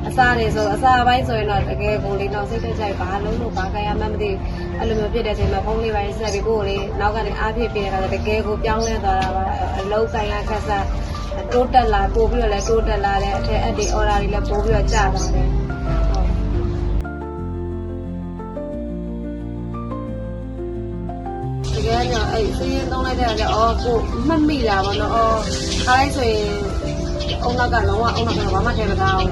အစားတွေဆိုအစားပိုင်းဆိုရင်တော့တကယ်ကိုလေးတော့စိတ်သက်ကြိုက်ဘာလုံးလို့ဘာကြရမှမသိအဲ့လိုမျိုးဖြစ်တဲ့အချိန်မှာဖုန်းလေးပိုင်းဆက်ပြီးကိုလေးနောက်ကနေအားဖြစ်ပြီးတဲ့အခါတကယ်ကိုပြောင်းလဲသွားတာပါအလုံးဆိုင်ရခက်စားတိုးတက်လာပို့ပြီးတော့လည်းတိုးတက်လာတဲ့အထက်အပ်ဒီအော်ဒါတွေလည်းပို့ပြီးတော့ကျသွားတယ်တကယ်ညအဲ့စင်းသုံးလိုက်တဲ့အခါကျအော်ကိုမှတ်မိတာပေါ့နော်အော်အားလိုက်ဆိုရင်အုံနောက်ကလုံးဝအုံနောက်ကဘာမှထဲမထားဘူး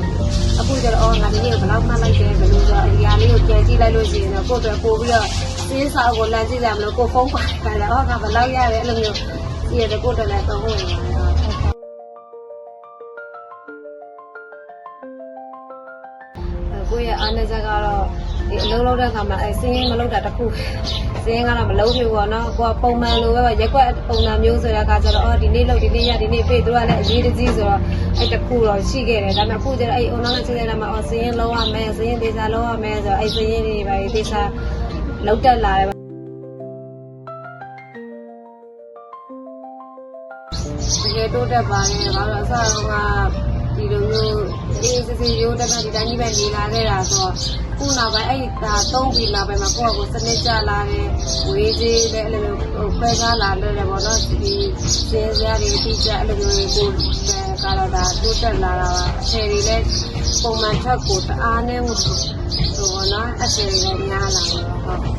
အခုကျတော့ငါဒီနေ့ဘယ်လောက်မှတ်လိုက်တယ်ဘယ်လိုဆိုအရာလေးကိုကြည့်ကြည့်လိုက်လို့ရှိရင်တော့ကိုယ့်အတွက်ပို့ပြီးတော့စင်းစာကိုလမ်းကြည့်ကြမလို့ကိုဖုန်းပါတယ်အော်ငါဘယ်လောက်ရတယ်အဲ့လိုမျိုးကြည့်ရတဲ့ကိုယ့်အတွက်လည်းသုံးဖို့ရတယ်ကိုယ့်ရဲ့အားနည်းချက်ကတော့ဒီအလုံးလုံးတဲ့အခါမှာအဲစင်းရင်မလုပ်တာတခုစင်းရင်ကတော့မလုပ်ဖြစ်ဘူးပေါ့နော်ကိုကပုံမှန်လိုပဲရက်ကွက်ပုံစံမျိုးဆိုတဲ့အခါကျတော့ဒီနေ့လုပ်ဒီနေ့ရဒီနေ့ပြေးသူကလည်းအရေးတကြီးဆိုတော့အဲတခုတော့ရှိခဲ့တယ်ဒါပေမဲ့အခုကျတော့အဲအွန်လိုင်းချိန်ထဲမှာစင်းရင်လုံးရမယ်စင်းရင်ဒေသလုံးရမယ်ဆိုတော့အဲစင်းရင်တွေပဲဒေသလောက်တက်လာတယ်တကယ်တိုးတက်ပါတယ်ဘာလို့အစတော့ဒီလိုမျိုးအေးစစ်စစ်ရိုးတက်တက်ဒီတိုင်းကြီးပဲနေလာခဲ့တာဆိုတော့ခုနောက်ပိုင်းအဲ့ဒါသုံးပြီးနောက်ပိုင်းမှာကိုယ့်အကိုစနစ်ကျလာတယ်ဝေးကြီးလည်းအဲ့လိုမျိုးခွဲခြားလာတယ်ပေါ့နော်ဒီစင်းစရာတွေတိကျအဲ့လိုမျိုးကိုကတော့ဒါတိုးတက်လာတာပါအထည်တွေလည်းပုံမှန်ထက်ကိုတအားနဲ့ဟိုပေါ့နော်အထည်တွေလည်းများလာတယ်ဟုတ်